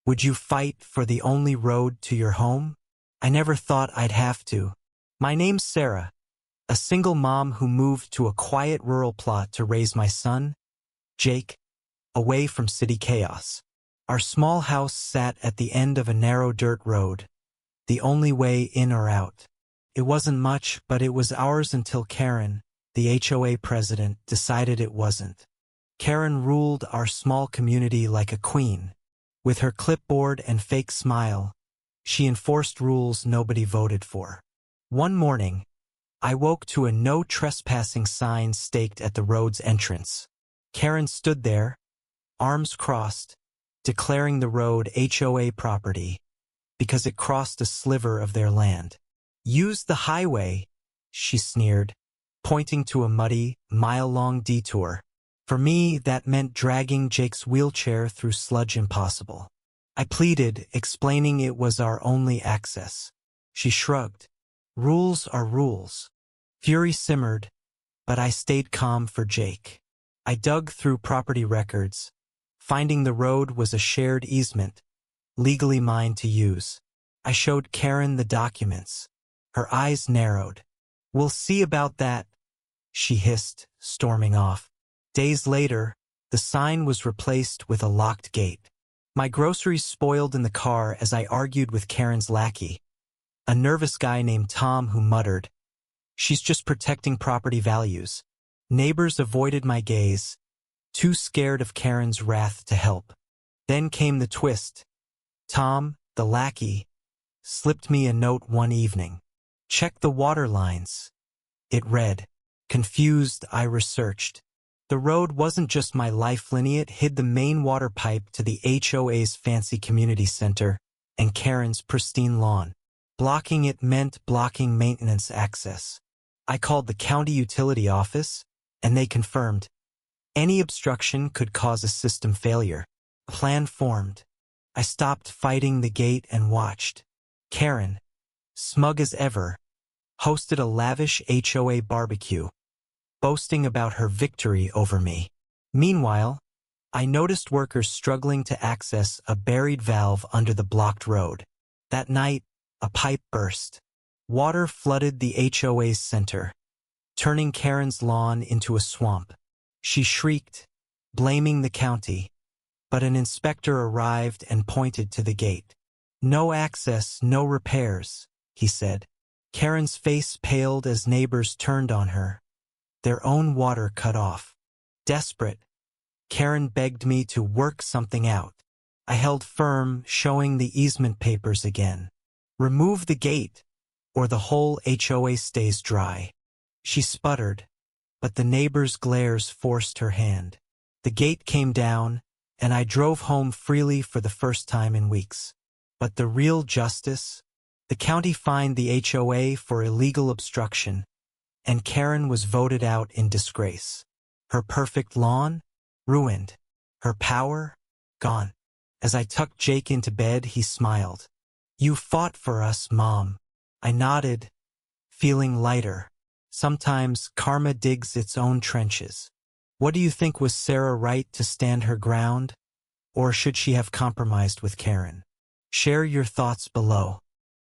Would you fight for the only road to your home? I never thought I'd have to. My name's Sarah, a single mom who moved to a quiet rural plot to raise my son, Jake, away from city chaos. Our small house sat at the end of a narrow dirt road, the only way in or out. It wasn't much, but it was ours until Karen, the HOA president, decided it wasn't. Karen ruled our small community like a queen. With her clipboard and fake smile, she enforced rules nobody voted for. One morning, I woke to a no trespassing sign staked at the road's entrance. Karen stood there, arms crossed, declaring the road HOA property because it crossed a sliver of their land. Use the highway, she sneered, pointing to a muddy, mile-long detour. For me, that meant dragging Jake's wheelchair through sludge impossible. I pleaded, explaining it was our only access. She shrugged. Rules are rules. Fury simmered, but I stayed calm for Jake. I dug through property records, finding the road was a shared easement, legally mine to use. I showed Karen the documents. Her eyes narrowed. We'll see about that, she hissed, storming off. Days later, the sign was replaced with a locked gate. My groceries spoiled in the car as I argued with Karen's lackey, a nervous guy named Tom who muttered, "She's just protecting property values." Neighbors avoided my gaze, too scared of Karen's wrath to help. Then came the twist. Tom, the lackey, slipped me a note one evening. "Check the water lines." It read. Confused, I researched. The road wasn't just my lifeline, it hid the main water pipe to the HOA's fancy community center and Karen's pristine lawn. Blocking it meant blocking maintenance access. I called the county utility office, and they confirmed. Any obstruction could cause a system failure. A plan formed. I stopped fighting the gate and watched. Karen, smug as ever, hosted a lavish HOA barbecue, boasting about her victory over me. Meanwhile, I noticed workers struggling to access a buried valve under the blocked road. That night, a pipe burst. Water flooded the HOA's center, turning Karen's lawn into a swamp. She shrieked, blaming the county, but an inspector arrived and pointed to the gate. "No access, no repairs," he said. Karen's face paled as neighbors turned on her, their own water cut off. Desperate, Karen begged me to work something out. I held firm, showing the easement papers again. "Remove the gate, or the whole HOA stays dry." She sputtered, but the neighbors' glares forced her hand. The gate came down, and I drove home freely for the first time in weeks. But the real justice? The county fined the HOA for illegal obstruction, and Karen was voted out in disgrace. Her perfect lawn? Ruined. Her power? Gone. As I tucked Jake into bed, he smiled. "You fought for us, Mom." I nodded, feeling lighter. Sometimes karma digs its own trenches. What do you think, was Sarah right to stand her ground? Or should she have compromised with Karen? Share your thoughts below.